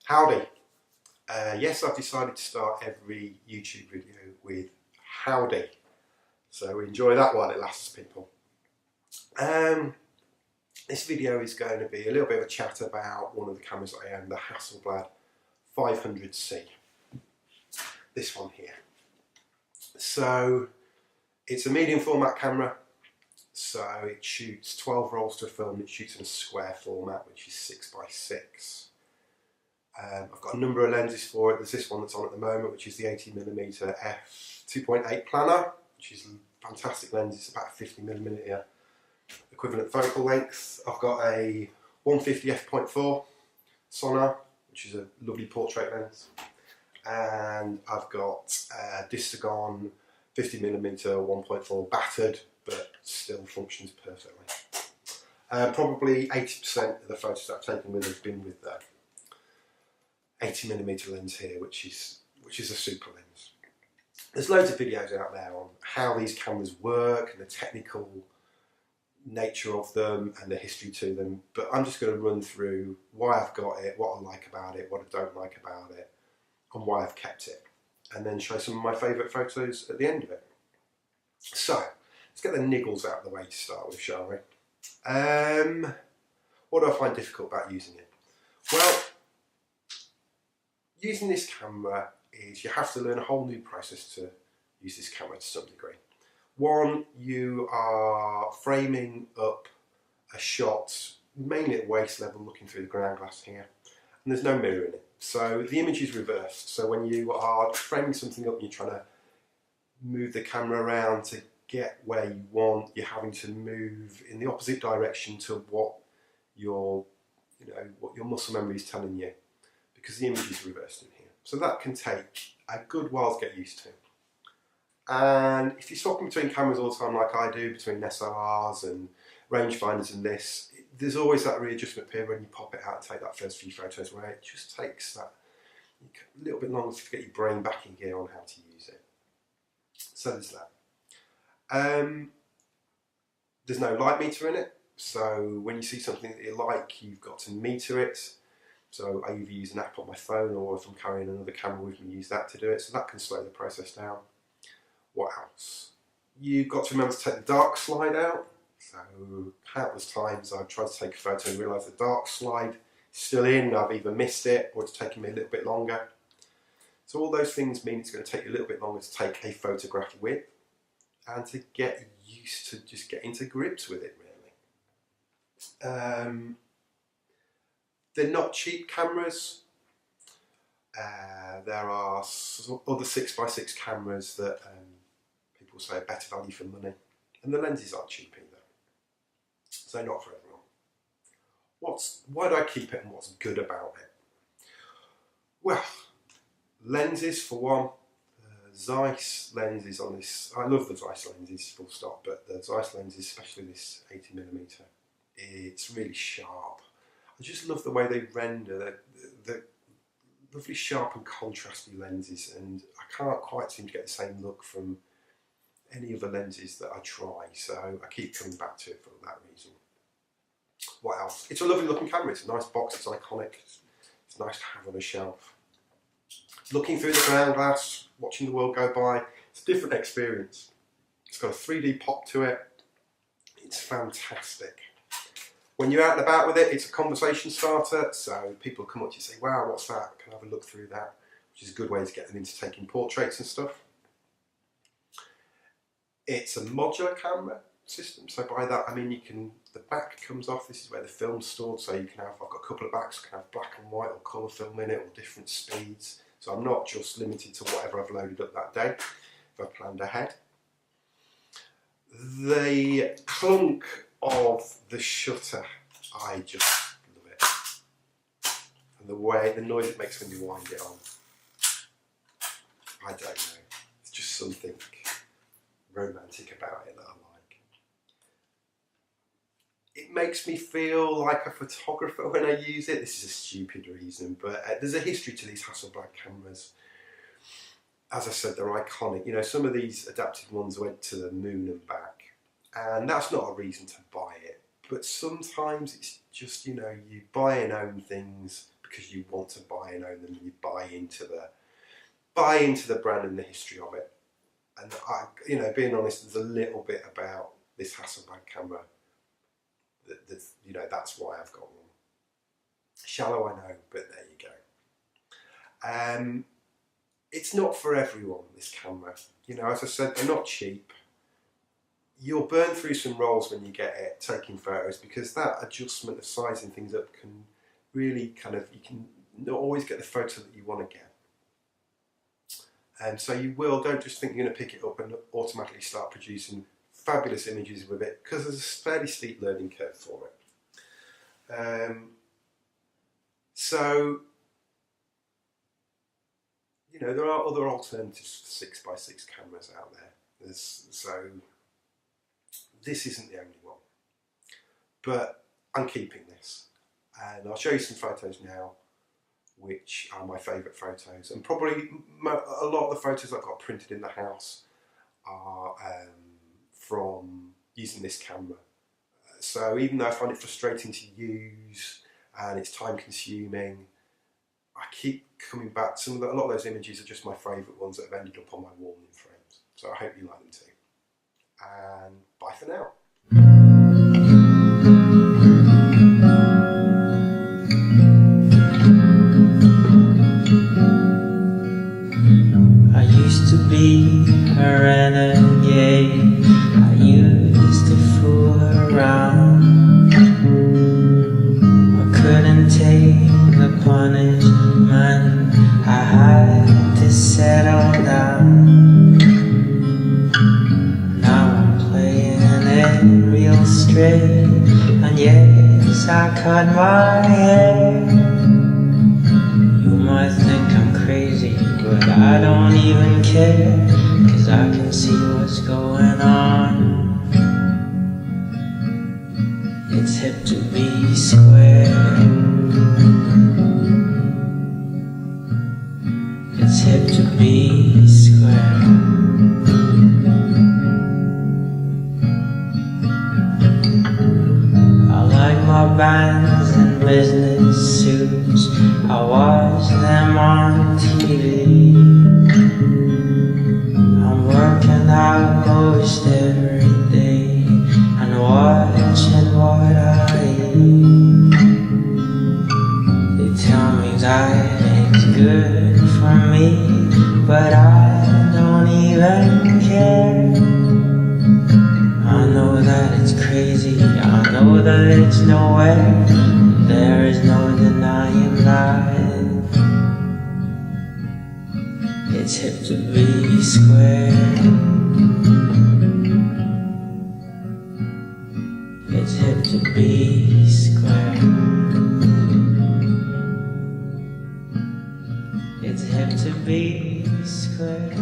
Howdy. Yes, I've decided to start every YouTube video with howdy. So enjoy that while it lasts, people. This video is going to be a little bit of a chat about one of the cameras that I own, the Hassleblad 500c. This one here. So it's a medium format camera. So it shoots 12 rolls to film. It shoots in a square format, which is 6x6. I've got a number of lenses for it. There's this one that's on at the moment, which is the 80mm f2.8 plannar, which is a fantastic lens. It's about 50mm equivalent focal length. I've got a 150 f.4 Sony, which is a lovely portrait lens, and I've got a Distagon 50mm 1.4 battered, but still functions perfectly. Probably 80% of the photos that I've taken with have been with the 80mm lens here, which is a super lens. There's loads of videos out there on how these cameras work and the technical nature of them and the history to them, but I'm just going to run through why I've got it, what I like about it, what I don't like about it, and why I've kept it, and then show some of my favourite photos at the end of it. So let's get the niggles out of the way to start with, shall we? What do I find difficult about using it? Well, using this camera is you have to learn a whole new process to use this camera to some degree. One, you are framing up a shot mainly at waist level, looking through the ground glass here, and there's no mirror in it. So the image is reversed. So when you are framing something up and you're trying to move the camera around to get where you want, you're having to move in the opposite direction to what your muscle memory is telling you, because the image is reversed in here. So that can take a good while to get used to. And if you're swapping between cameras all the time like I do, between SLRs and rangefinders and this, there's always that readjustment period when you pop it out and take that first few photos where it just takes that a little bit longer to get your brain back in gear on how to use it. So there's that. There's no light meter in it, so when you see something that you like, you've got to meter it. So I either use an app on my phone, or if I'm carrying another camera with me, use that to do it. So that can slow the process down. What else? You've got to remember to take the dark slide out. So countless times I've tried to take a photo and realise the dark slide is still in. I've either missed it or it's taken me a little bit longer. So all those things mean it's going to take you a little bit longer to take a photograph with, and to get used to just getting to grips with it, really. They're not cheap cameras. There are other 6x6 cameras that people say are better value for money, and the lenses aren't cheap either. So not for everyone. Why do I keep it, and what's good about it? Well, lenses for one. Zeiss lenses on this, I love the Zeiss lenses full stop, but the Zeiss lenses, especially this 80mm, it's really sharp. I just love the way they render, the lovely sharp and contrasty lenses, and I can't quite seem to get the same look from any other lenses that I try, so I keep coming back to it for that reason. What else? It's a lovely looking camera, it's a nice box, it's iconic, it's nice to have on a shelf. Looking through the ground glass, watching the world go by, it's a different experience. It's got a 3D pop to it, it's fantastic. When you're out and about with it, it's a conversation starter, so people come up to you and say, wow, what's that? Can I have a look through that? Which is a good way to get them into taking portraits and stuff. It's a modular camera system, so by that I mean the back comes off, this is where the film's stored, so you can have, I've got a couple of backs, I can have black and white or colour film in it, or different speeds. So I'm not just limited to whatever I've loaded up that day, if I've planned ahead. The clunk of the shutter, I just love it. And the noise it makes when you wind it on. I don't know, it's just something romantic about it that I like. It makes me feel like a photographer when I use it. This is a stupid reason, but there's a history to these Hassleblad cameras. As I said, they're iconic. You know, some of these adapted ones went to the moon and back, and that's not a reason to buy it. But sometimes it's just, you know, you buy and own things because you want to buy and own them, and you buy into the brand and the history of it. And being honest, there's a little bit about this Hassleblad camera that's why I've got one. Shallow, I know, but there you go. It's not for everyone, this camera. As I said, they're not cheap. You'll burn through some rolls when you get it taking photos, because that adjustment of sizing things up can really you can not always get the photo that you want to get. And so don't just think you're going to pick it up and automatically start producing fabulous images with it, because there's a fairly steep learning curve for it. There are other alternatives for 6x6 cameras out there. This isn't the only one, but I'm keeping this, and I'll show you some photos now, which are my favourite photos, and probably a lot of the photos I've got printed in the house are from using this camera. So even though I find it frustrating to use and it's time consuming, I keep coming back. A lot of those images are just my favourite ones that have ended up on my wall in frames. So I hope you like them too. And bye for now. I used to be a renegade. I used to fool around. I couldn't take the punishment. I had to settle down. Now I'm playing it real straight, and yes, I cut my hair. You might think I'm crazy, but I don't even care, 'cause I can see what's going on. It's hip to be square. It's hip to be square. I like my bands and business suits. I watch them on TV. I'm working out most every day and watching what I eat. They tell me dieting's good for me, but I don't even care. I know that it's crazy, I know that it's nowhere. There is no denying that. It's hip to be square. It's hip to be square. It's hip to be square.